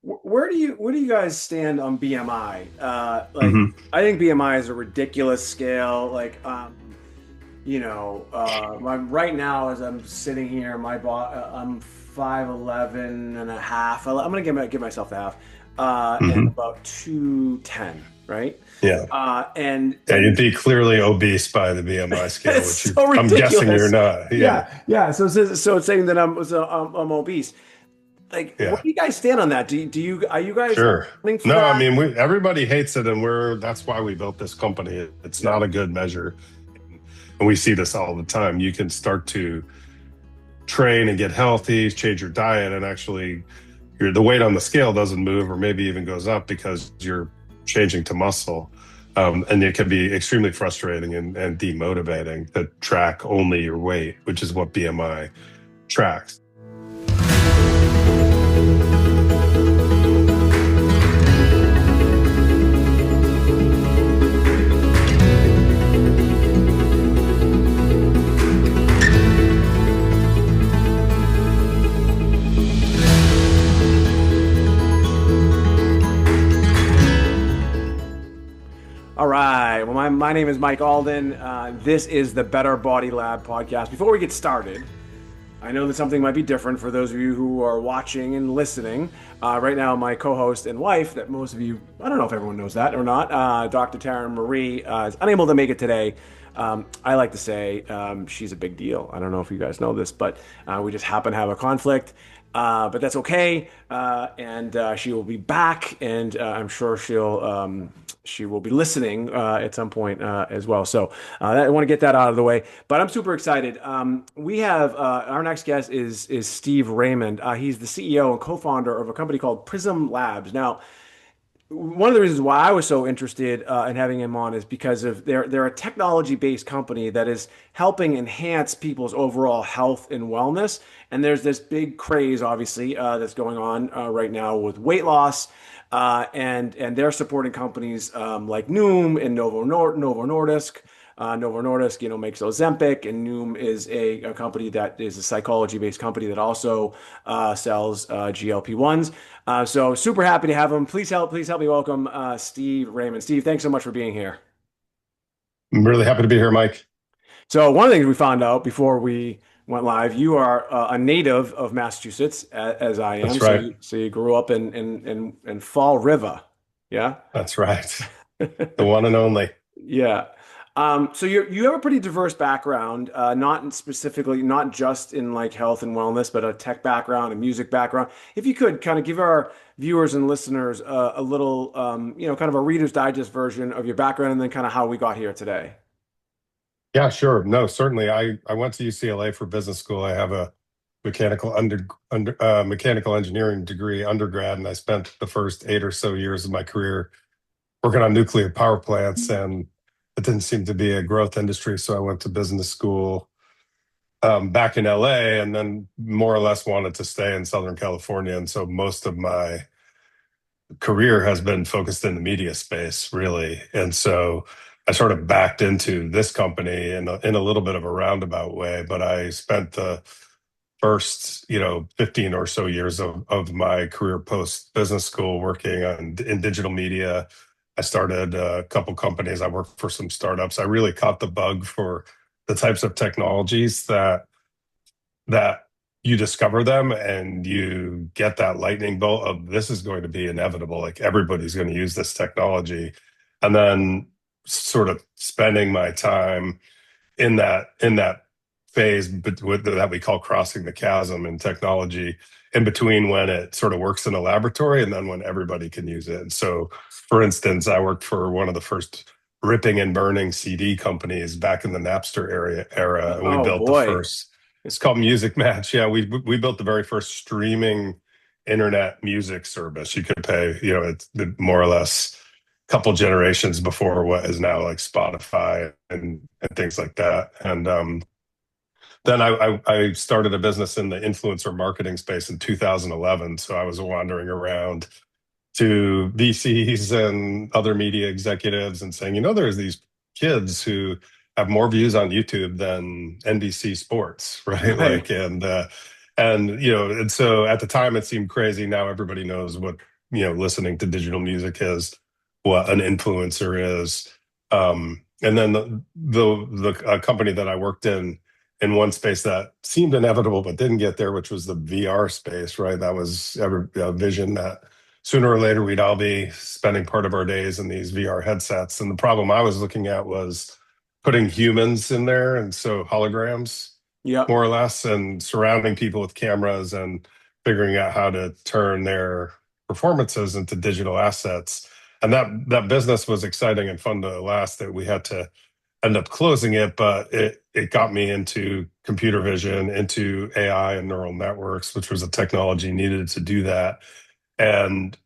Where do you guys stand on BMI? hmm I think BMI is a ridiculous scale. Right now as I'm sitting here, I'm 5'11" and a half. I'm gonna give myself the half, and hmm about 210, right? Yeah. Yeah, And you'd be clearly obese by the BMI scale, it's which so I'm guessing you're ridiculous. not. Yeah. Yeah. So it's saying that I'm obese. Like, where Yeah. do you guys stand on that? Are you guys Sure. running for No, I that? mean, everybody hates it, and that's why we built this company. It's Yeah. not a good measure. And we see this all the time. You can start to train and get healthy, change your diet, and actually the weight on the scale doesn't move or maybe even goes up because you're changing to muscle. And it can be extremely frustrating and demotivating to track only your weight, which is what BMI tracks. All right. Well, my name is Mike Alden. This is the Better Body Lab podcast. Before we get started, I know that something might be different for those of you who are watching and listening. Right now, my co-host and wife, that most of you, I don't know if everyone knows that or not, Dr. Taryn Marie, is unable to make it today. I like to say she's a big deal. I don't know if you guys know this, but we just happen to have a conflict. But that's okay, and she will be back, and I'm sure she will be listening at some point as well. So I want to get that out of the way. But I'm super excited. We have our next guest is Steve Raymond. He's the CEO and co-founder of a company called Prism Labs. Now, one of the reasons why I was so interested in having him on is because of they're a technology-based company that is helping enhance people's overall health and wellness. And there's this big craze, obviously, that's going on right now with weight loss, and they're supporting companies like Noom and Novo Nordisk. Novo Nordisk, makes Ozempic, and Noom is a company that is a psychology-based company that also sells GLP-1s. So super happy to have him. Please help me welcome Steve Raymond. Steve, thanks so much for being here. I'm really happy to be here, Mike. So one of the things we found out before we went live, you are a native of Massachusetts, as I am. That's So right. you grew up in Fall River, yeah. That's right. The one and only. Yeah. So you have a pretty diverse background, not just in like health and wellness, but a tech background, a music background. If you could kind of give our viewers and listeners a little, kind of a Reader's Digest version of your background, and then kind of how we got here today. Yeah, sure. No, certainly. I went to UCLA for business school. I have a mechanical engineering degree undergrad, and I spent the first 8 or so years of my career working on nuclear power plants, and it didn't seem to be a growth industry. So I went to business school back in LA, and then more or less wanted to stay in Southern California. And so most of my career has been focused in the media space, really. And so I sort of backed into this company in a little bit of a roundabout way, but I spent the first, 15 or so years of my career post business school working in digital media. I started a couple companies. I worked for some startups. I really caught the bug for the types of technologies that you discover them and you get that lightning bolt of this is going to be inevitable. Like everybody's going to use this technology. And then sort of spending my time in that phase that we call crossing the chasm in technology, in between when it sort of works in a laboratory and then when everybody can use it. And so, for instance, I worked for one of the first ripping and burning CD companies back in the Napster era, and we Oh built the boy. first. It's called Music Match. Yeah, we built the very first streaming internet music service. You could pay, it's more or less couple generations before what is now like Spotify and things like that. And then I started a business in the influencer marketing space in 2011. So I was wandering around to VCs and other media executives and saying, there's these kids who have more views on YouTube than NBC Sports, right? Right. And so at the time it seemed crazy. Now everybody knows what listening to digital music is, what an influencer is. And then the company that I worked in one space that seemed inevitable but didn't get there, which was the VR space, right? That was a vision that sooner or later we'd all be spending part of our days in these VR headsets. And the problem I was looking at was putting humans in there, and so holograms, Yep. more or less, and surrounding people with cameras and figuring out how to turn their performances into digital assets. And that business was exciting and fun to last, that we had to end up closing it, but it got me into computer vision, into AI and neural networks, which was a technology needed to do that. And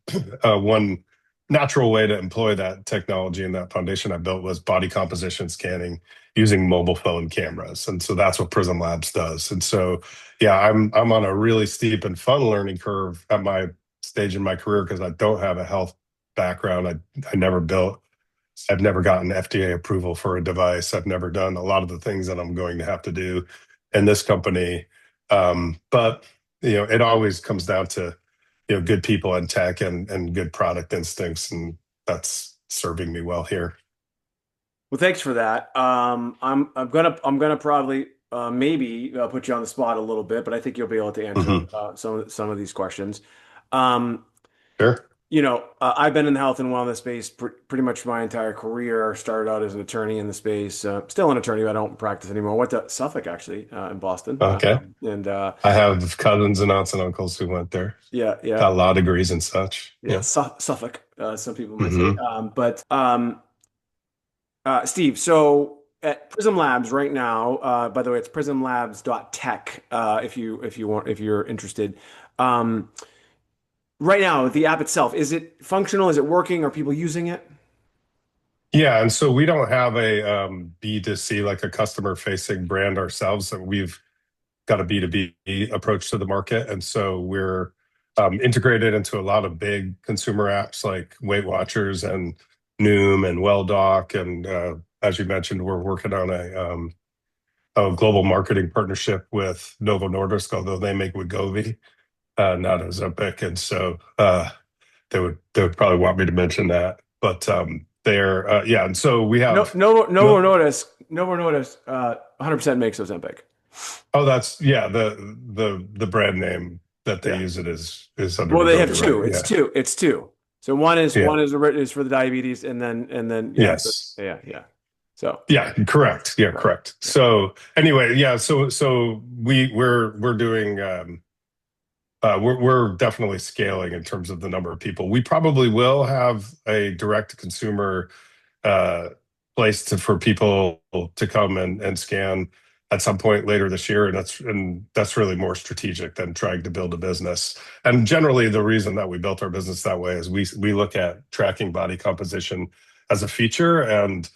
one natural way to employ that technology and that foundation I built was body composition scanning using mobile phone cameras. And so that's what Prism Labs does. And so, yeah, I'm on a really steep and fun learning curve at my stage in my career, because I don't have a health background. I never built, I've never gotten FDA approval for a device. I've never done a lot of the things that I'm going to have to do in this company. But it always comes down to good people in tech and good product instincts, and that's serving me well here. Well, thanks for that. I'm gonna probably maybe put you on the spot a little bit, but I think you'll be able to answer Hmm. some of these questions. Um, Sure. I've been in the health and wellness space pretty much my entire career. Started out as an attorney in the space, still an attorney, but I don't practice anymore. Went to Suffolk actually in Boston, Okay. and I have cousins and aunts and uncles who went there, yeah, yeah, got law degrees and such. yeah, Yeah. Suffolk. Some people might say, Hmm. but Steve, so at Prism Labs right now, by the way, it's prismlabs.tech, if you're interested. Um, right now, the app itself, is it functional? Is it working? Are people using it? Yeah, and so we don't have a B2C, like a customer facing brand ourselves. So we've got a B2B approach to the market. And so we're integrated into a lot of big consumer apps like Weight Watchers and Noom and WellDoc. And as you mentioned, we're working on a global marketing partnership with Novo Nordisk, although they make Wegovy, not Ozempic. And so they would probably want me to mention that. But they're, yeah. And so we No, have, Novo no, Nordisk, Novo Nordisk, 100% makes Ozempic. oh, that's, yeah, the brand name that they Yeah. use it is under Well, they have Wegovy, two. right? It's Yeah. two. It's two. So one is Yeah. is for the diabetes, and then yeah, Yes. yeah, yeah. So Yeah, correct. Yeah, right. correct. Yeah. So anyway, yeah, so we're doing we're definitely scaling in terms of the number of people. We probably will have a direct to consumer uh, place for people to come and scan at some point later this year, and that's really more strategic than trying to build a business. And generally, the reason that we built our business that way is we look at tracking body composition as a feature and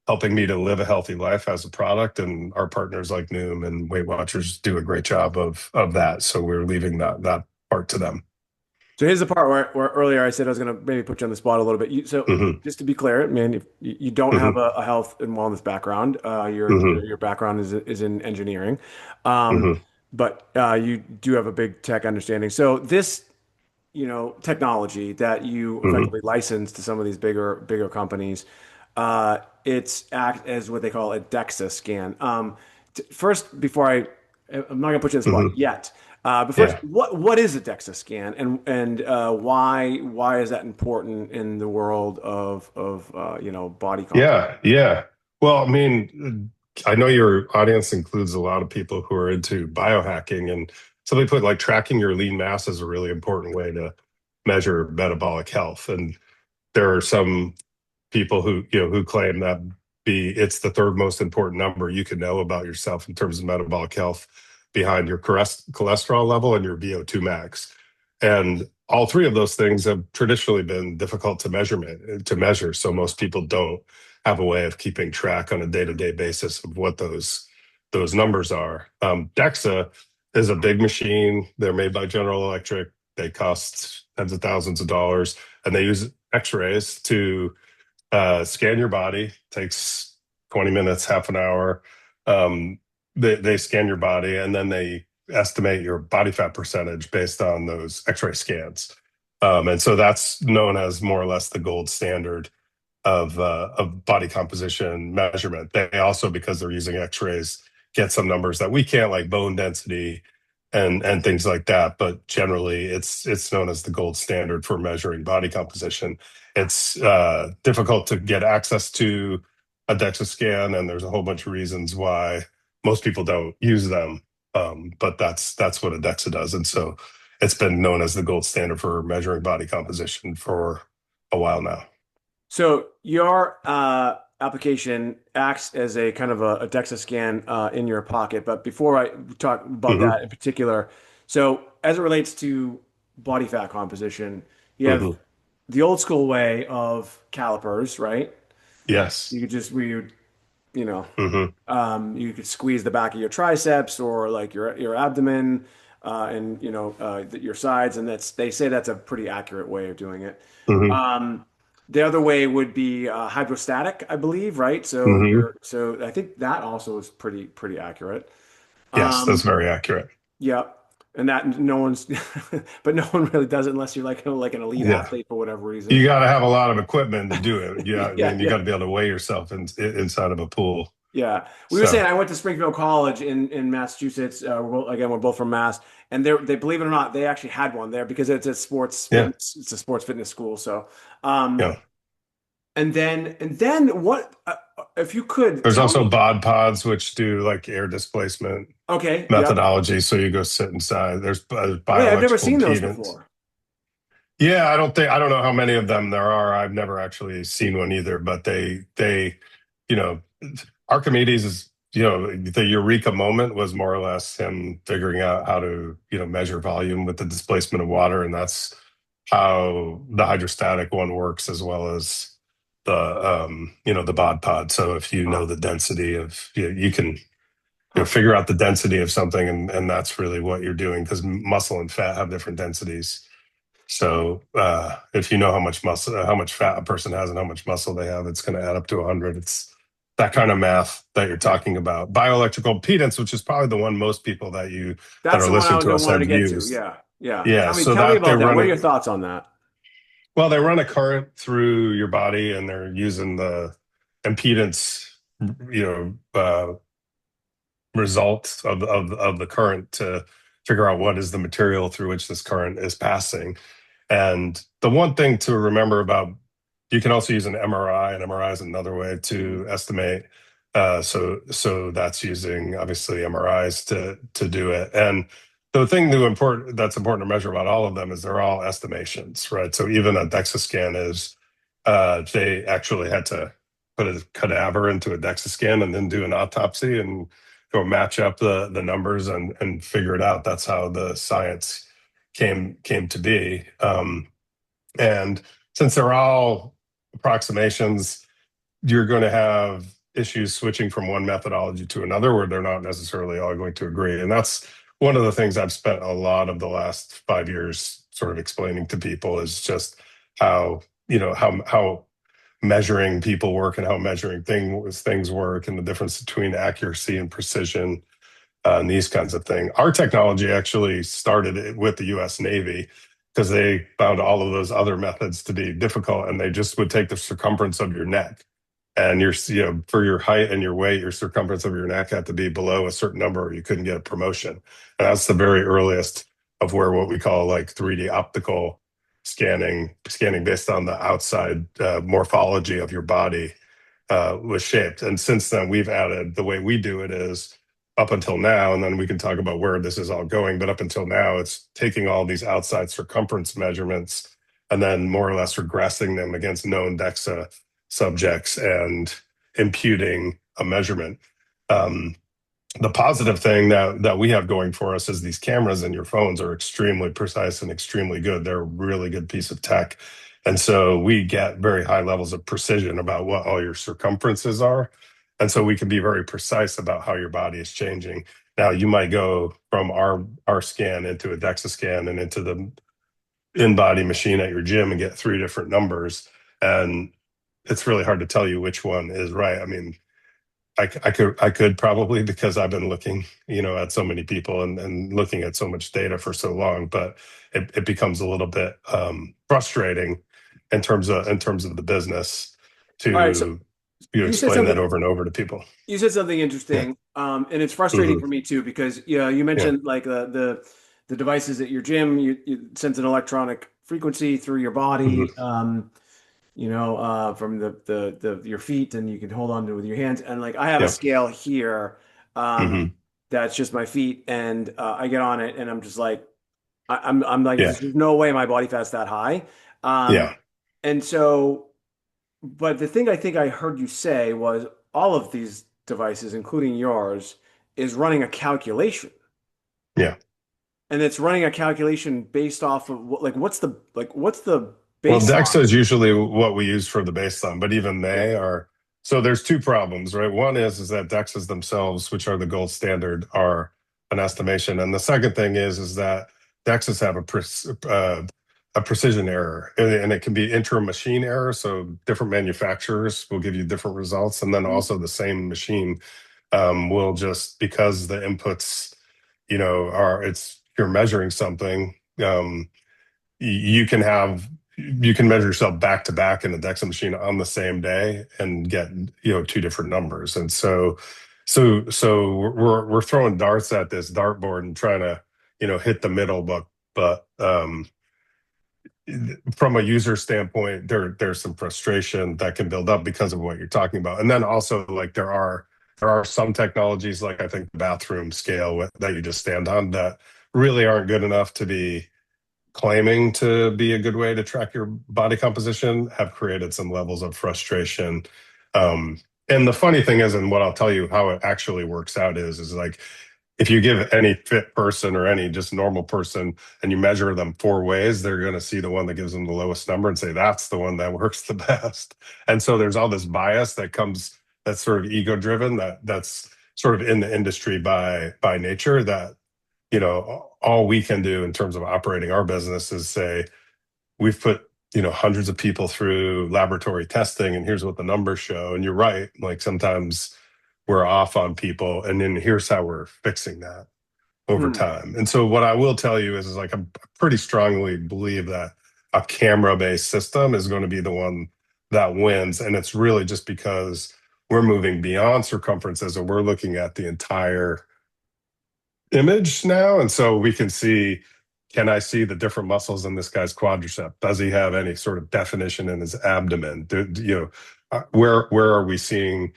helping me to live a healthy life as a product. And our partners like Noom and Weight Watchers do a great job of that. So we're leaving that part to them. So here's the part where earlier I said I was going to maybe put you on the spot a little bit. So Hmm. just to be clear, man, if you don't have Hmm. a health and wellness background, Hmm. your background is in engineering, um, Hmm. but you do have a big tech understanding. So this, technology that you Hmm. effectively license to some of these bigger companies, it's act as what they call a Dexa scan. First, I'm not gonna put you on the spot Hmm. yet. But first, Yeah. what is a Dexa scan, and why is that important in the world of body comp? Yeah, yeah. Well, I mean, I know your audience includes a lot of people who are into biohacking, and somebody put like tracking your lean mass is a really important way to measure metabolic health. And there are some people who claim that it's the third most important number you can know about yourself in terms of metabolic health, behind your cholesterol level and your VO2 max. And all three of those things have traditionally been difficult to measure. So most people don't have a way of keeping track on a day-to-day basis of what those numbers are. Dexa is a big machine. They're made by General Electric. They cost tens of thousands of dollars, and they use X-rays to scan your body. Takes 20 minutes, half an hour. They scan your body, and then they estimate your body fat percentage based on those X-ray scans. And so that's known as more or less the gold standard of body composition measurement. They also, because they're using X-rays, get some numbers that we can't, like bone density and things like that. But generally, it's known as the gold standard for measuring body composition. It's difficult to get access to a DEXA scan, and there's a whole bunch of reasons why most people don't use them. But that's what a DEXA does, and so it's been known as the gold standard for measuring body composition for a while now. So your application acts as a kind of a DEXA scan in your pocket. But before I talk about Hmm. that in particular, so as it relates to body fat composition, you have Hmm. the old school way of calipers, right? Yes. You could just where you know, Hmm. you could squeeze the back of your triceps or like your abdomen and your sides, and they say that's a pretty accurate way of doing it. Hmm. Um, the other way would be hydrostatic, I believe, right? So Hmm. so I think that also is pretty accurate. Yes, that's Um, very accurate. yeah, and that no one's, but no one really does it unless you're like an elite Yeah. athlete for whatever reason. You got to have a lot of equipment to do it. Yeah, I Yeah, mean, you got yeah. to be able to weigh yourself inside of a pool. Yeah, we were So, saying I went to Springfield College in Massachusetts. We're both from Mass, and they believe it or not, they actually had one there because yeah, it's a sports fitness school. So, yeah. and then what? If you could There's tell also me, bod pods, which do like air displacement okay, yep. methodology. So you go sit inside. There's Wait, I've never bioelectrical seen those impedance. before. Yeah, I don't know how many of them there are. I've never actually seen one either, but you know, Archimedes is, the eureka moment was more or less him figuring out how to, measure volume with the displacement of water. And that's how the hydrostatic one works, as well as the bod pod. So if you know Wow. the density of, you can, Huh. figure out the density of something, and that's really what you're doing, because muscle and fat have different densities. So if you know how much muscle, how much fat a person has, and how much muscle they have, it's going to add up to 100. It's that kind of math that you're Yeah, talking about. Bioelectrical impedance, which is probably the one most people that that's are the one listening I to us wanted have to get to. used. Yeah, yeah. Yeah, Tell me, so tell me that about they're that. What are running. your thoughts on that? Well, they run a current through your body, and they're using the impedance, you result of the current to figure out what is the material through which this current is passing. And the one thing to remember about, you can also use an MRI, and MRI is another way Mhm. to estimate. So that's using obviously MRIs to do it. And the thing that's important to measure about all of them is they're all estimations, right? So even a DEXA scan they actually had to put a cadaver into a DEXA scan and then do an autopsy and go match up the numbers and figure it out. That's how the science came to be. And since they're all approximations, you're going to have issues switching from one methodology to another where they're not necessarily all going to agree. And that's one of the things I've spent a lot of the last 5 years sort of explaining to people, is just how, how measuring people work and how measuring things work, and the difference between accuracy and precision, and these kinds of things. Our technology actually started with the US Navy, because they found all of those other methods to be difficult, and they just would take the circumference of your neck. And for your height and your weight, your circumference of your neck had to be below a certain number, or you couldn't get a promotion. And that's the very earliest of where what we call like 3D optical scanning based on the outside morphology of your body was shaped. And since then, we've added, the way we do it is, up until now, and then we can talk about where this is all going, but up until now, it's taking all these outside circumference measurements and then more or less regressing them against known DEXA subjects and imputing a measurement. Um, the positive thing that we have going for us is these cameras in your phones are extremely precise and extremely good. They're a really good piece of tech. And so we get very high levels of precision about what all your circumferences are. And so we can be very precise about how your body is changing. Now, you might go from our scan into a DEXA scan and into the in-body machine at your gym and get three different numbers. And it's really hard to tell you which one is right. I mean, I could probably, because I've been looking, at so many people and looking at so much data for so long, but it becomes a little bit frustrating in terms of the business All right. So to you said explain that something. over and over to people. You said something Yeah. interesting, and it's frustrating Hmm. for me too because you Yeah. mentioned like the devices at your gym. You sense an electronic frequency through your body, Hmm. from the your feet, and you can hold on to it with your hands. And like I have a Yeah. scale here, Hmm. that's just my feet, and I get on it, and I'm just like I'm like Yeah. there's no way my body fat's that high, um, Yeah. and so. But the thing I think I heard you say was all of these devices, including yours, is running a calculation. Yeah. And it's running a calculation based off of what's the Well, Dexa is baseline? usually what we use for the baseline, but even Yeah. they are. So there's two problems, right? One is that Dexas themselves, which are the gold standard, are an estimation, and the second thing is that Dexas have a precision error, and it can be intra-machine error. So different manufacturers will give you different results, and then Mhm. also the same machine will just, because the inputs, are, it's, you're measuring something. You can measure yourself back to back in a DEXA machine on the same day and get two different numbers. And so we're throwing darts at this dartboard and trying to hit the middle, but from a user standpoint, there's some frustration that can build up because of what you're talking about. And then also, like, there are some technologies, like I think the bathroom scale that you just stand on, that really aren't good enough to be claiming to be a good way to track your body composition, have created some levels of frustration. Um, and the funny thing is, and what I'll tell you how it actually works out is like, if you give any fit person or any just normal person and you measure them four ways, they're going to see the one that gives them the lowest number and say that's the one that works the best. And so there's all this bias that comes, that's sort of ego driven, that's sort of in the industry by nature, that all we can do in terms of operating our business is say, we've put, hundreds of people through laboratory testing, and here's what the numbers show. And you're right, like sometimes we're off on people, and then here's how we're fixing that over Hmm. time. And so what I will tell you is like, I pretty strongly believe that a camera-based system is going to be the one that wins. And it's really just because we're moving beyond circumferences and we're looking at the entire image now. And so we can see, can I see the different muscles in this guy's quadricep? Does he have any sort of definition in his abdomen? Where are we seeing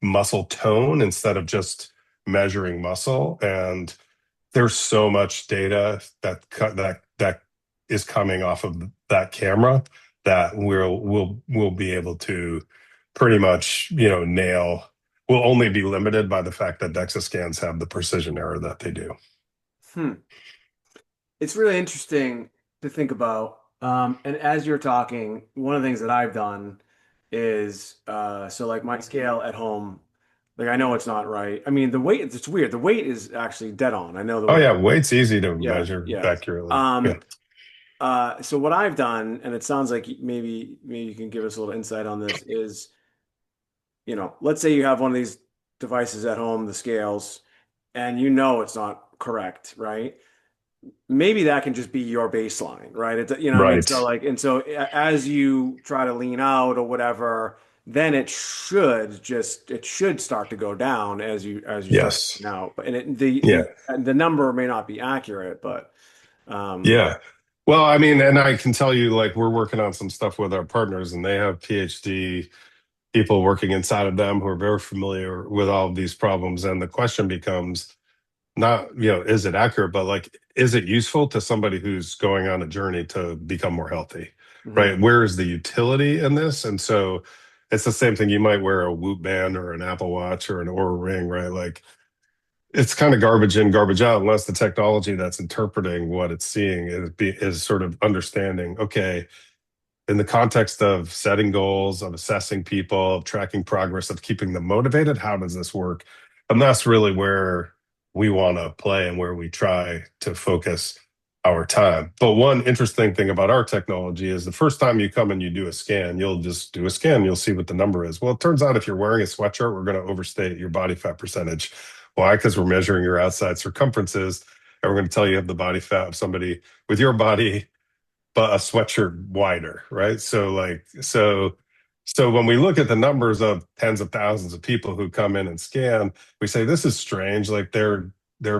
muscle tone instead of just measuring muscle? And there's so much data that is coming off of that camera that we'll be able to pretty much nail. We'll only be limited by the fact that DEXA scans have the precision error that they do. Hmm. It's really interesting to think about. And as you're talking, one of the things that I've done is so like my scale at home, like I know it's not right. I mean, the weight, it's weird. The weight is actually dead on. I know the Oh weight. yeah, weight's easy to Yeah, measure yeah. accurately. Yeah. Um, so what I've done, and it sounds like maybe you can give us a little insight on this, is, let's say you have one of these devices at home, the scales, and you know it's not correct, right? Maybe that can just be your baseline, right? What I mean? So Right. like, and so as you try to lean out or whatever, then it should start to go down as you start to Yes. lean out. But and Yeah. the number may not be accurate, but um, Yeah. Well, I mean, and I can tell you, like, we're working on some stuff with our partners, and they have PhD people working inside of them who are very familiar with all of these problems. And the question becomes not, is it accurate, but like, is it useful to somebody who's going on a journey to become more healthy, mhm. right? Where is the utility in this? And so it's the same thing. You might wear a Whoop band or an Apple Watch or an Oura Ring, right? Like, it's kind of garbage in, garbage out, unless the technology that's interpreting what it's seeing is sort of understanding, okay, in the context of setting goals, of assessing people, of tracking progress, of keeping them motivated, how does this work? And that's really where we want to play and where we try to focus our time. But one interesting thing about our technology is the first time you come and you do a scan, you'll just do a scan, you'll see what the number is. Well, it turns out if you're wearing a sweatshirt, we're going to overstate your body fat percentage. Why? Because we're measuring your outside circumferences, and we're going to tell you have the body fat of somebody with your body, but a sweatshirt wider, right? So when we look at the numbers of tens of thousands of people who come in and scan, we say this is strange. Like they're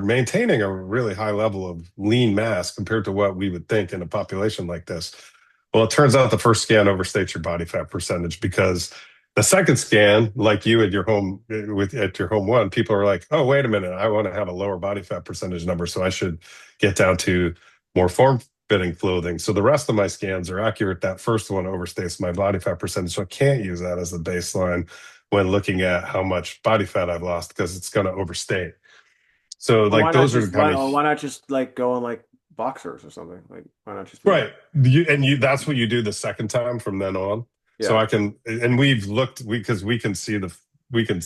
maintaining a really high level of lean mass compared to what we would think in a population like this. Well, it turns out the first scan overstates your body fat percentage because the second scan, like you at your home with at your home one, people are like, oh, wait a minute, I want to have a lower body fat percentage number, so I should get down to more form fitting clothing. So the rest of my scans are accurate. That first one overstates my body fat percentage. So I can't use that as the baseline when looking at how much body fat I've lost because it's going to overstate. So Well, like those are the kind of why not just like go on like boxers or something? Like why not just do that? right. That's what you do the second time from then on. So Yeah. I can, and we've looked, because we can see we can,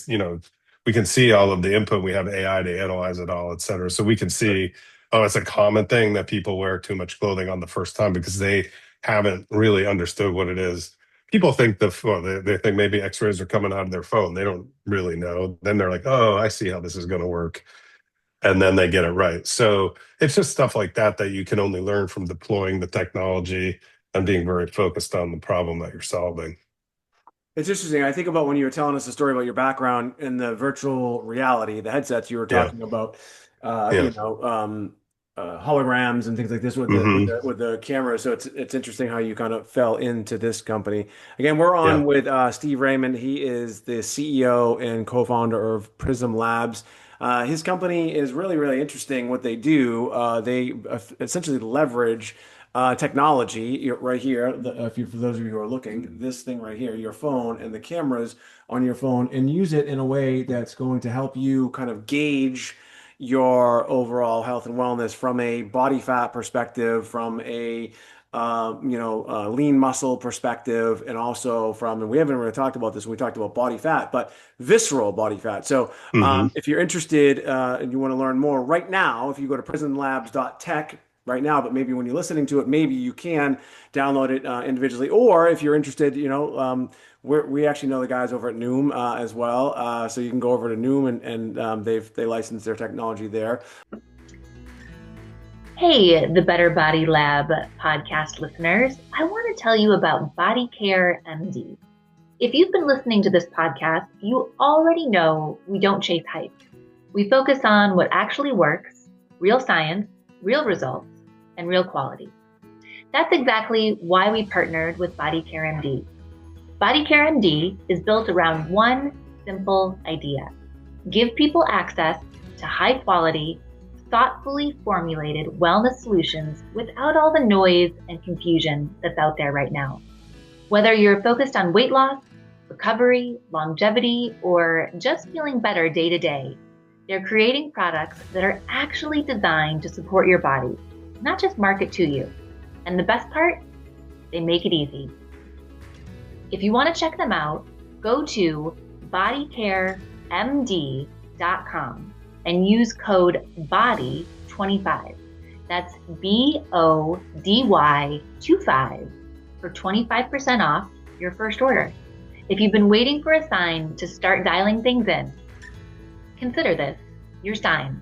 we can see all of the input. We have AI to analyze it all, et cetera. So we can Right. see, oh, it's a common thing that people wear too much clothing on the first time because they haven't really understood what it is. People think they think maybe x-rays are coming out of their phone. They don't really know. Then they're like, oh, I see how this is going to work. And then they get it right. So it's just stuff like that that you can only learn from deploying the technology and being very focused on the problem that you're solving. It's interesting. I think about when you were telling us the story about your background in the virtual reality, the headsets you were Yeah. talking about, Yeah. holograms and things like this with the Hmm. with the camera. So it's interesting how you kind of fell into this company. Again, we're on Yeah. with Steve Raymond. He is the CEO and co-founder of Prism Labs. His company is really, really interesting. What they do, they essentially leverage technology right here. If you, for those of you who are looking, this thing right here, your phone and the cameras on your phone, and use it in a way that's going to help you kind of gauge your overall health and wellness from a body fat perspective, from a lean muscle perspective, and also from, and we haven't really talked about this when we talked about body fat, but visceral body fat. So Hmm. if you're interested and you want to learn more right now, if you go to prisonlabs.tech right now, but maybe when you're listening to it, maybe you can download it individually. Or if you're interested, we actually know the guys over at Noom as well. So you can go over to Noom and they license their technology there. Hey, the Better Body Lab podcast listeners. I want to tell you about Body Care MD. If you've been listening to this podcast, you already know we don't chase hype. We focus on what actually works, real science, real results, and real quality. That's exactly why we partnered with Body Care MD. Body Care MD is built around one simple idea: give people access to high quality, thoughtfully formulated wellness solutions without all the noise and confusion that's out there right now. Whether you're focused on weight loss, recovery, longevity, or just feeling better day to day, they're creating products that are actually designed to support your body, not just market to you. And the best part, they make it easy. If you want to check them out, go to bodycaremd.com and use code BODY25. That's BODY25 for 25% off your first order. If you've been waiting for a sign to start dialing things in, consider this your sign.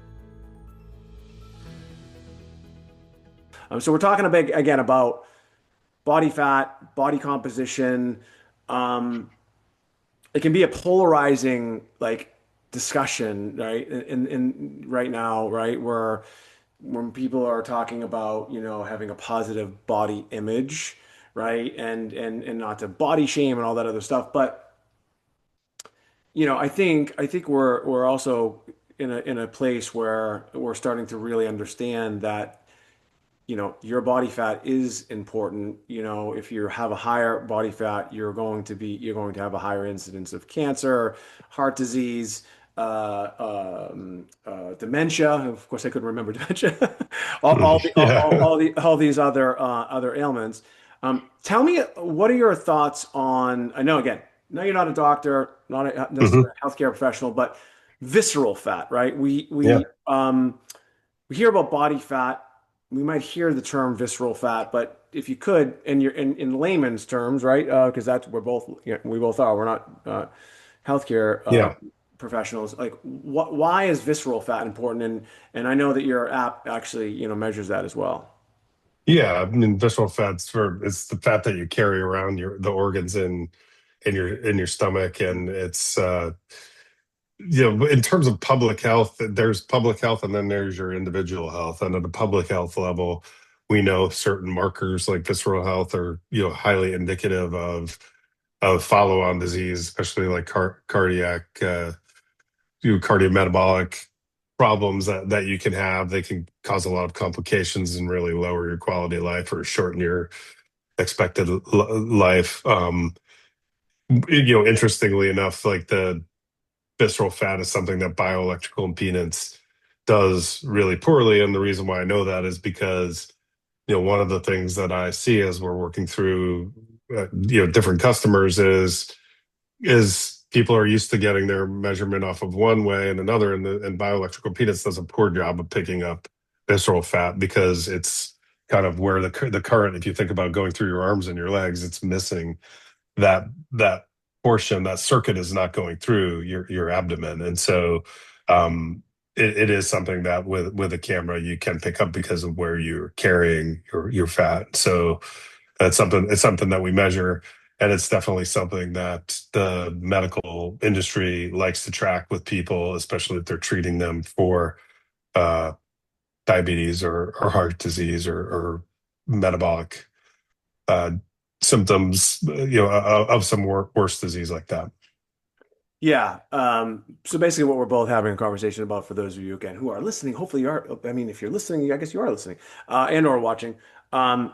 So we're talking again about body fat, body composition. It can be a polarizing like discussion, right? In right now, right, where when people are talking about, having a positive body image, right? And not to body shame and all that other stuff. But, I think we're also in a place where we're starting to really understand that your body fat is important. If you have a higher body fat, you're going to have a higher incidence of cancer, heart disease, dementia. Of course, I couldn't remember dementia. Yeah. All these other ailments. Tell me, what are your thoughts on? I know, again, no, you're not a doctor, not Hmm. necessarily a healthcare professional, but visceral fat, right? We Yeah. we um, we hear about body fat. we might hear the term visceral fat, but if you could, in layman's terms, right? Because that's we both are. We're not healthcare Yeah. professionals. Like, why is visceral fat important? And I know that your app actually, measures that as well. Yeah, I mean, visceral fats for it's the fat that you carry around the organs in your stomach, and it's in terms of public health, there's public health, and then there's your individual health. And at the public health level, we know certain markers like visceral health are highly indicative of follow-on disease, especially like cardiac, cardiometabolic problems that you can have. They can cause a lot of complications and really lower your quality of life or shorten your expected life. Interestingly enough, like the visceral fat is something that bioelectrical impedance does really poorly. And the reason why I know that is because, one of the things that I see as we're working through, different customers is people are used to getting their measurement off of one way and another, and bioelectrical impedance does a poor job of picking up visceral fat because it's kind of where the current, if you think about going through your arms and your legs, it's missing that portion. That circuit is not going through your abdomen, and so it is something that with a camera you can pick up because of where you're carrying your fat. So it's something that we measure, and it's definitely something that the medical industry likes to track with people, especially if they're treating them for uh, diabetes or heart disease or metabolic uh, symptoms, of some worse disease like that. Yeah. So basically, what we're both having a conversation about, for those of you again who are listening, hopefully you are. I mean, if you're listening, I guess you are listening, and or watching. Um,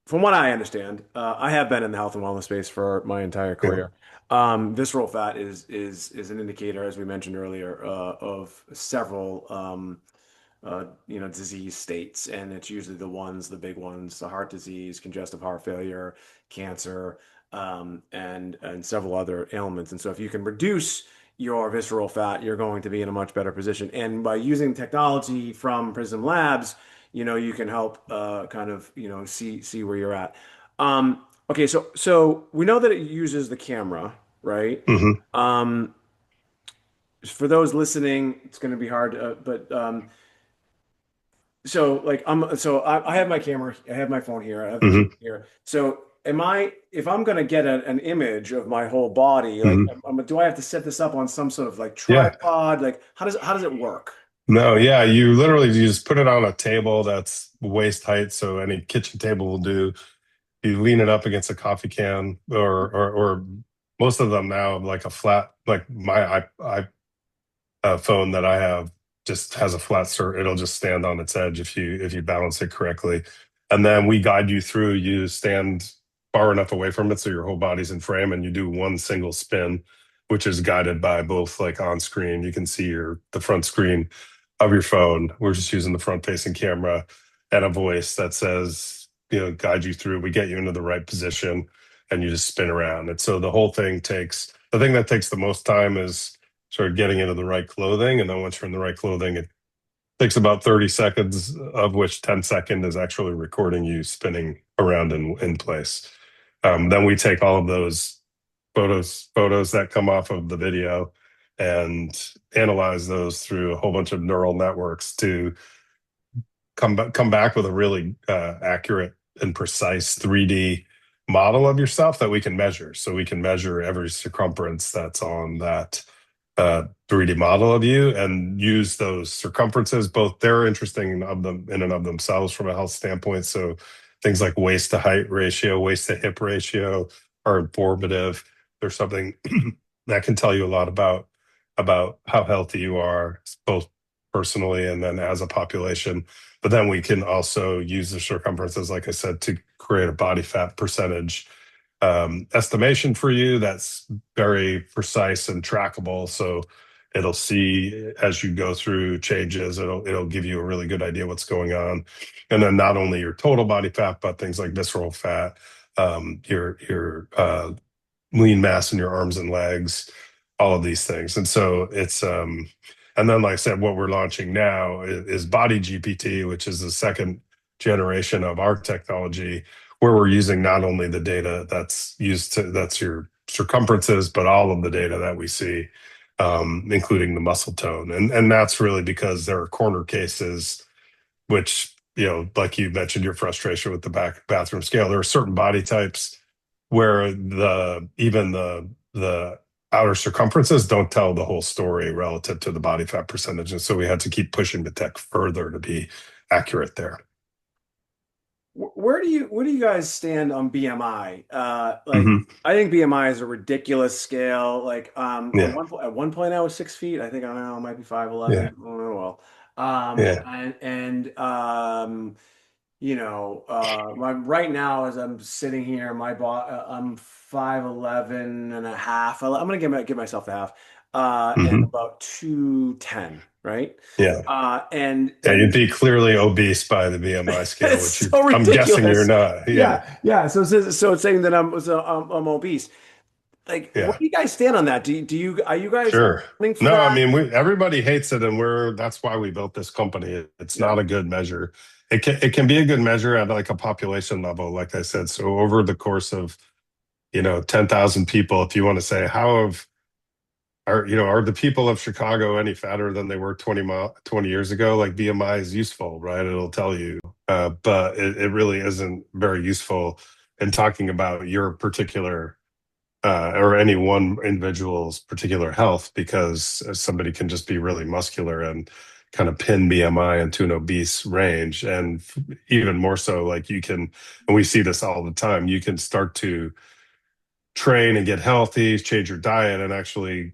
from what I understand, I have been in the health and wellness space for my entire Yeah. career. Visceral fat is an indicator, as we mentioned earlier, of several disease states, and it's usually the big ones: the heart disease, congestive heart failure, cancer, and several other ailments. And so, if you can reduce your visceral fat, you're going to be in a much better position. And by using technology from Prism Labs, you can help kind of see where you're at. Okay, so we know that it uses the camera, right? Hmm. Um, for those listening, it's going to be hard, but so like I have my camera, I have my phone here, I have the camera Hmm. here. So if I'm gonna get an image of my whole body, like Hmm. do I have to set this up on some sort of like Yeah. tripod? Like how does it work? No, yeah, you just put it on a table that's waist height, so any kitchen table will do. You lean it up against a coffee can, or most of them now like a flat, like my phone that I have just has a flat cert. It'll just stand on its edge if you balance it correctly. And then we guide you through. You stand far enough away from it so your whole body's in frame, and you do one single spin, which is guided by both like on screen. You can see the front screen of your phone. We're just using the front facing camera and a voice that says, guide you through. We get you into the right position, and you just spin around. And so the thing that takes the most time is sort of getting into the right clothing. And then once you're in the right clothing, it takes about 30 seconds, of which 10 seconds is actually recording you spinning around in place. Then we take all of those photos that come off of the video and analyze those through a whole bunch of neural networks to come back with a really accurate and precise 3D model of yourself that we can measure. So we can measure every circumference that's on that 3D model of you and use those circumferences. Both they're interesting of them in and of themselves from a health standpoint. So things like waist to height ratio, waist to hip ratio are informative. There's something that can tell you a lot about how healthy you are, both personally and then as a population. But then we can also use the circumferences, like I said, to create a body fat percentage estimation for you that's very precise and trackable. So it'll see as you go through changes, it'll give you a really good idea what's going on. And then not only your total body fat, but things like visceral fat, your lean mass in your arms and legs, all of these things. And so and then like I said, what we're launching now is Body GPT, which is the second generation of our technology, where we're using not only the data that's your circumferences, but all of the data that we see, including the muscle tone. And that's really because there are corner cases, which, like you mentioned, your frustration with the bathroom scale. There are certain body types where even the outer circumferences don't tell the whole story relative to the body fat percentage. And so we had to keep pushing the tech further to be accurate there. Where do you guys stand on BMI? Mhm. I think BMI is a ridiculous scale. Yeah. At one point I was 6 feet. I think I don't know, I might be 5'11". Yeah. I don't know well. Yeah. Right now as I'm sitting here, I'm 5'11" and a half. I'm gonna give myself the half. And Mhm. about 210, right? Yeah. And Yeah. You'd and be clearly obese by the BMI scale, it's which so I'm guessing you're ridiculous. not. Yeah. Yeah. So it's saying that I'm obese. Like, where Yeah. do you guys stand on that? Are you guys Sure. running for No, I that? mean, everybody hates it, and that's why we built this company. It's Yeah. not a good measure. It can be a good measure at like a population level, like I said. So over the course of 10,000 people, if you want to say are the people of Chicago any fatter than they were 20 years ago? Like, BMI is useful, right? It'll tell you, but it really isn't very useful in talking about your particular or any one individual's particular health, because somebody can just be really muscular and kind of pin BMI into an obese range. And even more so, like, and we see this all the time, you can start to train and get healthy, change your diet, and actually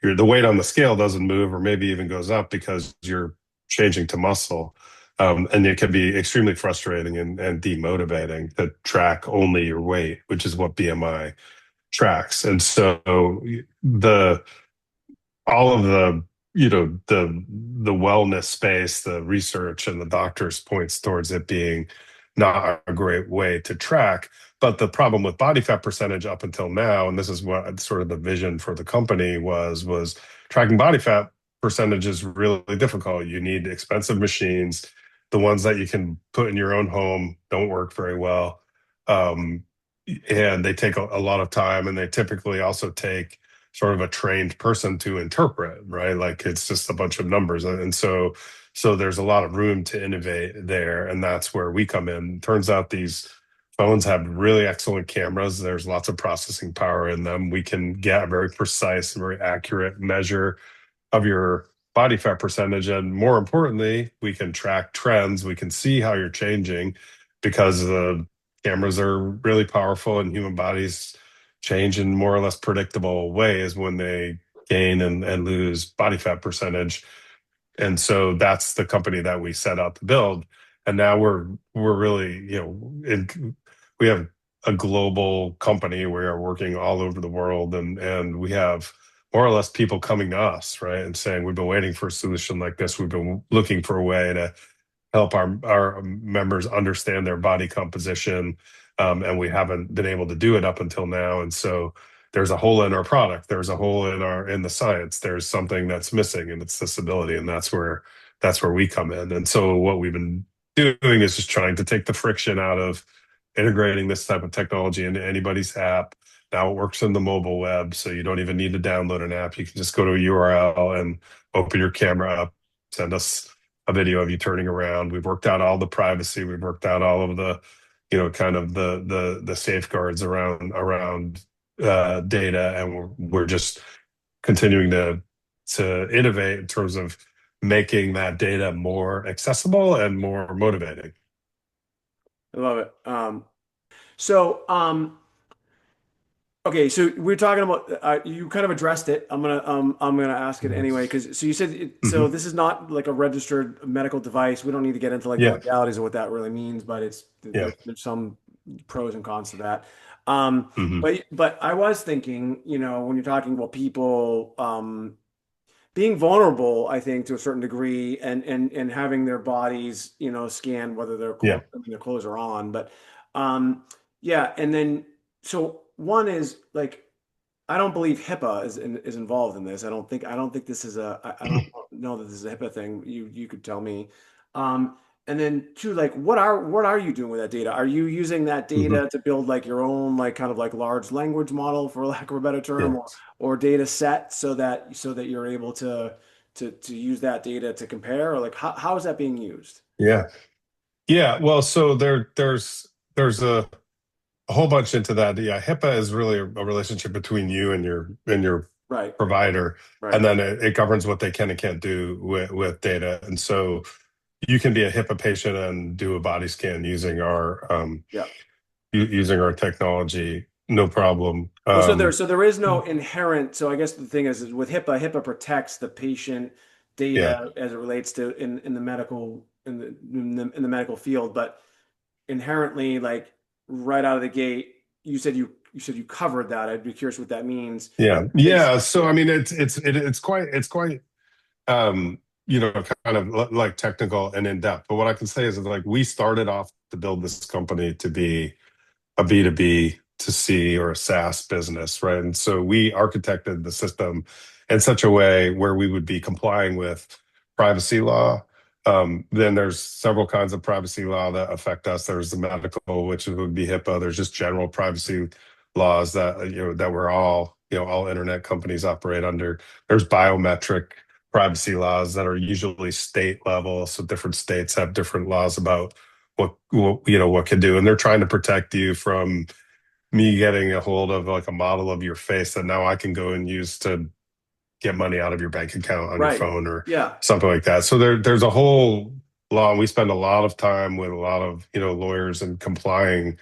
the weight on the scale doesn't move, or maybe even goes up, because you're changing to muscle. And it can be extremely frustrating and demotivating to track only your weight, which is what BMI tracks. And so the all of the wellness space, the research and the doctors points towards it being not a great way to track. But the problem with body fat percentage up until now, and this is what sort of the vision for the company was tracking body fat percentage is really difficult. You need expensive machines. The ones that you can put in your own home don't work very well. Um, and they take a lot of time, and they typically also take sort of a trained person to interpret, right? Like, it's just a bunch of numbers. And so there's a lot of room to innovate there. And that's where we come in. Turns out these phones have really excellent cameras. There's lots of processing power in them. We can get a very precise, very accurate measure of your body fat percentage. And more importantly, we can track trends. We can see how you're changing, because the cameras are really powerful, and human bodies change in more or less predictable ways when they gain and lose body fat percentage. And so that's the company that we set out to build. And now we're really, we have a global company. We are working all over the world, and we have more or less people coming to us, right, and saying, we've been waiting for a solution like this. We've been looking for a way to help our members understand their body composition, and we haven't been able to do it up until now. And so there's a hole in our product. There's a hole in the science. There's something that's missing, and it's this ability, and that's where we come in. And so what we've been doing is just trying to take the friction out of integrating this type of technology into anybody's app. Now it works in the mobile web, so you don't even need to download an app. You can just go to a URL and open your camera up, send us a video of you turning around. We've worked out all the privacy. We've worked out all of the, kind of the safeguards around data, and we're just continuing to innovate in terms of making that data more accessible and more motivating. I love it. So, okay, so we're talking about you kind of addressed it. I'm gonna ask it anyway, because so you said so Mhm. this is not like a registered medical device. We don't need to get into like the Yeah, legalities of what that really means, but yeah. there's some pros and cons to that. Um, Hmm. but I was thinking, when you're talking about people being vulnerable, I think to a certain degree, and having their bodies, scanned, whether Yeah, their clothes are on, but um, yeah, and then so one is like I don't believe HIPAA is involved in this. I don't think this is I don't know that this is a HIPAA thing. You could tell me. Um, And then two, like what are you doing with that data? Are you using that Mhm. data to build like your own like kind of like large language model, for lack of a better term, Yeah. or data set so that you're able to use that data to compare? Or like how is that being used? Yeah. Yeah. Well, so there's a whole bunch into that. Yeah, HIPAA is really a relationship between you and your Right, provider, right. and then it governs what they can and can't do with data. And so you can be a HIPAA patient and do a body scan using Yeah. using our technology, no problem. Well, so there is no inherent. So I guess the thing is with HIPAA protects the patient Yeah, data as it relates to in the medical in the medical field, but inherently, like right out of the gate, you said you covered that. I'd be curious what that means. yeah. So I Yeah, mean, it's quite um, kind of like technical and in depth. But what I can say is that like we started off to build this company to be a B2B to C or a SaaS business, right? And so we architected the system in such a way where we would be complying with privacy law. Then there's several kinds of privacy law that affect us. There's the medical, which would be HIPAA. There's just general privacy laws that that we're all all internet companies operate under. There's biometric privacy laws that are usually state level. So different states have different laws about what can do, and they're trying to protect you from me getting a hold of like a model of your face that now I can go and use to get money out of your bank account on your right. phone or Yeah. something like that. So there's a whole law, and we spend a lot of time with a lot of lawyers and complying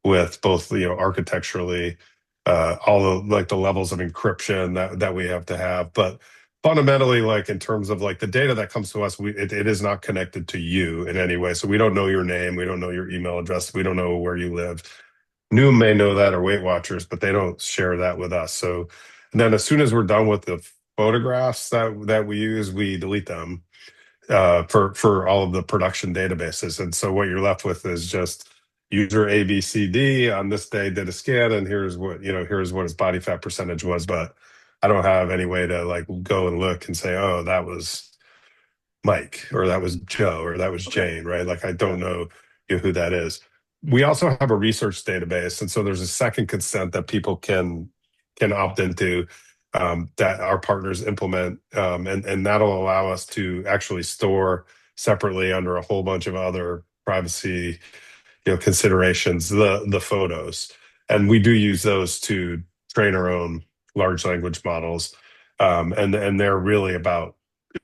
with both architecturally all the like the levels of encryption that we have to have. But fundamentally, like in terms of like the data that comes to us, it is not connected to you in any way. So we don't know your name, we don't know your email address, we don't know where you live. Noom may know that, or Weight Watchers, but they don't share that with us. So and then as soon as we're done with the photographs that we use, we delete them for all of the production databases. And so what you're left with is just user ABCD on this day did a scan, and here's what his body fat percentage was. But I don't have any way to like go and look and say, oh, that was Mike, or that was Joe, or that was Okay. Jane, right? Like I Yeah. don't know, who that is. We also have a research database, and so there's a second consent that people can opt into that our partners implement, and that'll allow us to actually store separately under a whole bunch of other privacy considerations the photos, and we do use those to train our own large language models, and they're really about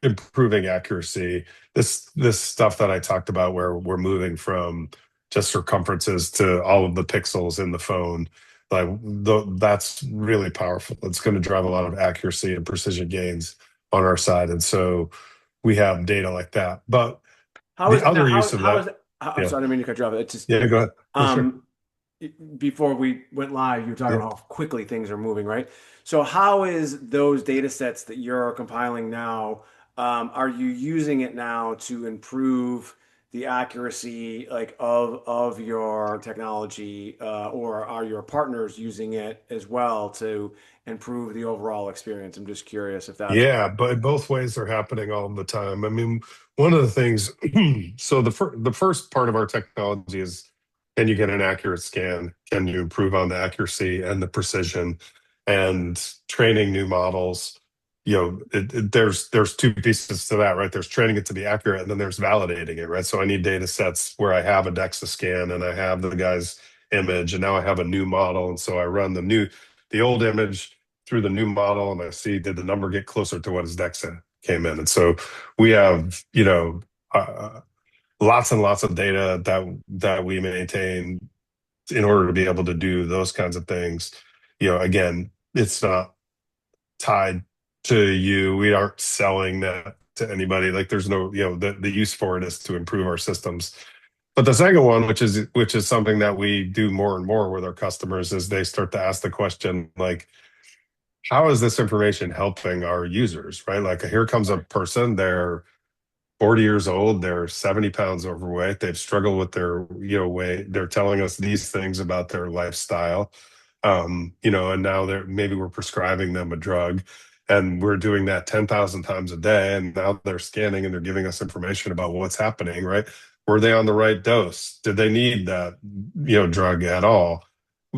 improving accuracy. This stuff that I talked about, where we're moving from just circumferences to all of the pixels in the phone, like that's really powerful. It's going to drive a lot of accuracy and precision gains on our side, and so we have data like that. But How the is now? other How use of how that, is I'm yeah, sorry, I didn't mean to cut you off. It's just yeah, go ahead. Yeah, sure. um before we went live, you were talking Yeah. about how quickly things are moving, right? So how is those data sets that you're compiling now, are you using it now to improve the accuracy like of your technology, or are your partners using it as well to improve the overall experience? I'm just curious if that's Yeah, but both ways are happening all the time. I mean, one of the things, so the first part of our technology is, can you get an accurate scan? Can you improve on the accuracy and the precision and training new models? There's two pieces to that, right? There's training it to be accurate, and then there's validating it, right? So I need data sets where I have a Dexa scan and I have the guy's image, and now I have a new model, and so I run the old image through the new model, and I see, did the number get closer to what his DEXA came in. And so we have lots and lots of data that we maintain in order to be able to do those kinds of things. Again, it's not tied to you. We aren't selling that to anybody. Like there's no, the use for it is to improve our systems. But the second one, which is something that we do more and more with our customers, is they start to ask the question like, how is this information helping our users, right? Like here comes a right. person, they're 40 years old, they're 70 pounds overweight, they've struggled with their weight, they're telling us these things about their lifestyle, and now maybe we're prescribing them a drug, and we're doing that 10,000 times a day, and now they're scanning and they're giving us information about what's happening, right? Were they on the right dose? Did they need that, drug at all?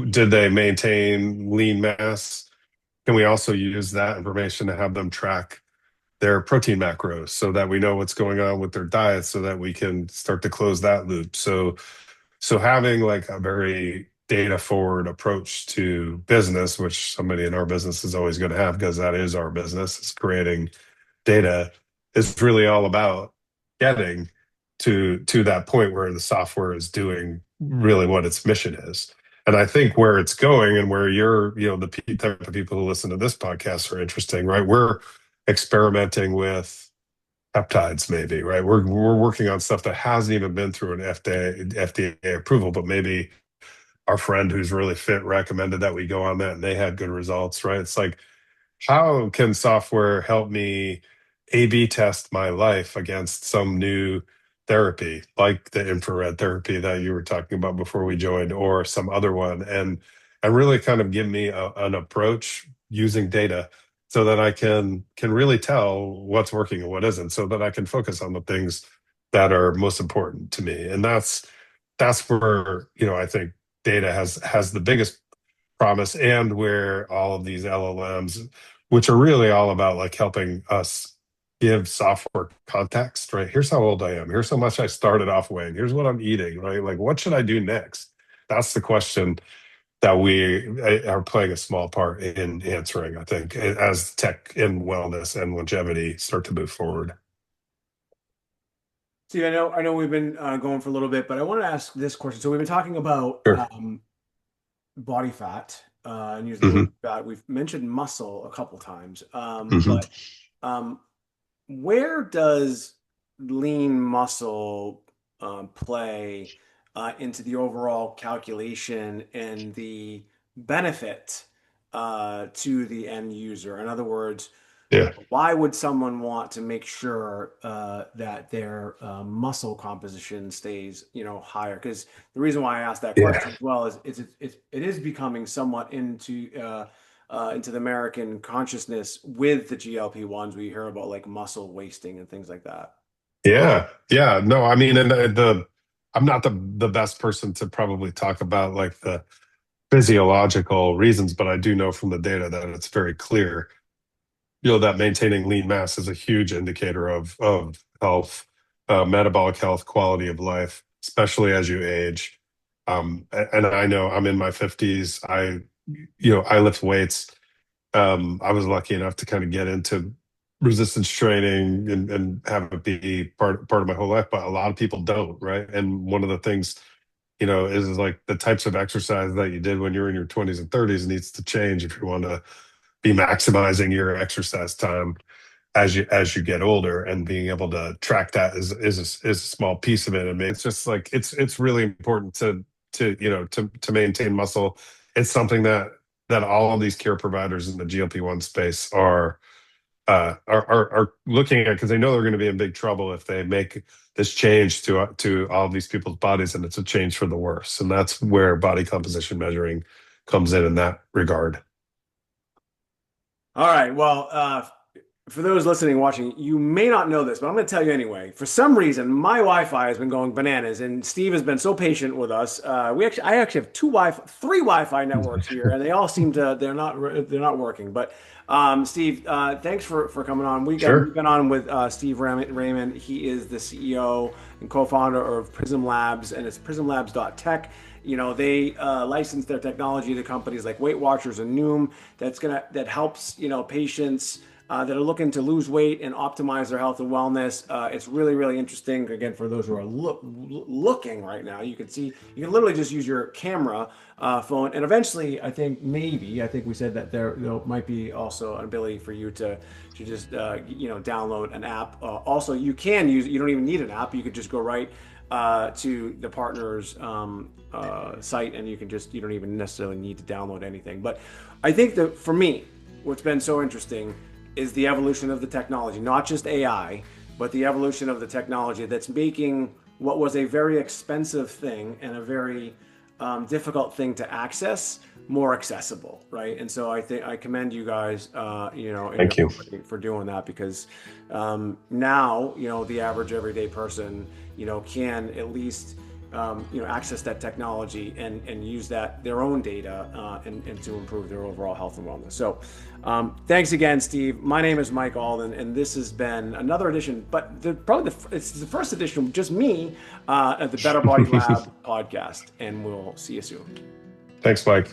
Did they maintain lean mass? Can we also use that information to have them track their protein macros so that we know what's going on with their diet so that we can start to close that loop? So having like a very data forward approach to business, which somebody in our business is always going to have because that is our business, is creating data, is really all about getting to that point where the software is doing really what its mission is. And I think where it's going and where the type of people who listen to this podcast are interesting, right? We're experimenting with peptides, maybe, right? We're working on stuff that hasn't even been through an FDA approval, but maybe our friend who's really fit recommended that we go on that and they had good results, right? It's like, how can software help me A/B test my life against some new therapy, like the infrared therapy that you were talking about before we joined, or some other one, and really kind of give me an approach using data so that I can really tell what's working and what isn't, so that I can focus on the things that are most important to me. And that's where, I think data has the biggest promise, and where all of these LLMs, which are really all about like helping us give software context, right? Here's how old I am. Here's how much I started off weighing. Here's what I'm eating, right? Like, what should I do next? That's the question that we are playing a small part in answering, I think, as tech and wellness and longevity start to move forward. See, I know we've been going for a little bit, but I want to ask this question. So we've been talking about Sure. body fat and using the hmm word fat. We've mentioned muscle a couple times, hmm but where does lean muscle play into the overall calculation and the benefit to the end user? In other words, Yeah. why would someone want to make sure that their muscle composition stays, higher? Because the reason why I asked that Yeah. question as well is it is becoming somewhat into the American consciousness with the GLP-1s. We hear about like muscle wasting and things like that. Yeah. Yeah. No, I mean, and I'm not the best person to probably talk about like the physiological reasons, but I do know from the data that it's very clear, that maintaining lean mass is a huge indicator of health, metabolic health, quality of life, especially as you age. And I know I'm in my 50s. I lift weights. I was lucky enough to kind of get into resistance training and have it be part of my whole life, but a lot of people don't, right? And one of the things, is like the types of exercise that you did when you're in your 20s and 30s needs to change if you want to be maximizing your exercise time as you get older, and being able to track that is a small piece of it. I mean, it's just like it's really important to maintain muscle. It's something that all of these care providers in the GLP-1 space are looking at, because they know they're going to be in big trouble if they make this change to all of these people's bodies, and it's a change for the worse. And that's where body composition measuring comes in that regard. All right. Well, for those listening, watching, you may not know this, but I'm going to tell you anyway. For some reason, my Wi-Fi has been going bananas, and Steve has been so patient with us. I actually have three Wi-Fi networks here, and they all seem they're not working. But Steve, thanks for coming on. We've Sure. been on with Steve Raymond. He is the CEO and co-founder of Prism Labs, and it's prismlabs.tech. They license their technology to companies like Weight Watchers and Noom that helps patients that are looking to lose weight and optimize their health and wellness. It's really, really interesting. Again, for those who are looking right now, you can literally just use your camera phone, and eventually, I think we said that there might be also an ability for you to just download an app. Also, you can use it. You don't even need an app. You could just go right to the partner's site, and you don't even necessarily need to download anything. But I think that for me, what's been so interesting is the evolution of the technology, not just AI, but the evolution of the technology that's making what was a very expensive thing and a very difficult thing to access more accessible, right? And so I think I commend you guys, Thank you. for doing that, because now, the average everyday person, can at least, access that technology and use their own data and to improve their overall health and wellness. So thanks again, Steve. My name is Mike Alden, and this has been another edition, but it's the first edition, just me at the Better Body Lab podcast, and we'll see you soon. Thanks, Mike.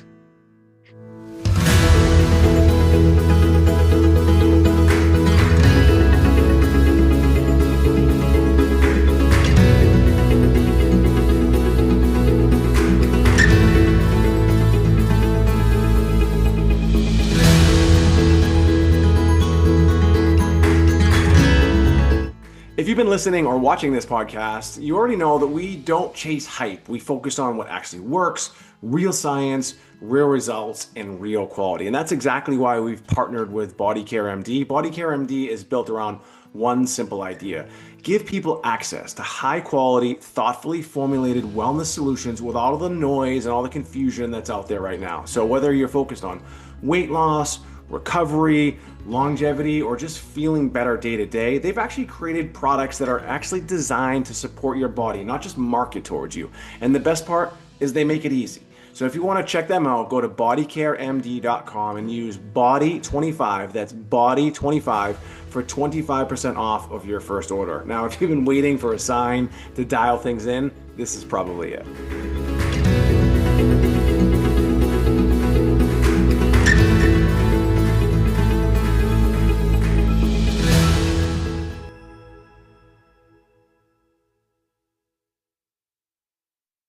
If you've been listening or watching this podcast, you already know that we don't chase hype. We focus on what actually works, real science, real results, and real quality. And that's exactly why we've partnered with Body Care MD. Body Care MD is built around one simple idea: give people access to high quality, thoughtfully formulated wellness solutions with all of the noise and all the confusion that's out there right now. So whether you're focused on weight loss, recovery, longevity, or just feeling better day to day, they've actually created products that are actually designed to support your body, not just market towards you. And the best part is they make it easy. So if you want to check them out, go to bodycaremd.com and use BODY25, that's BODY25, for 25% off of your first order. Now, if you've been waiting for a sign to dial things in, this is probably it.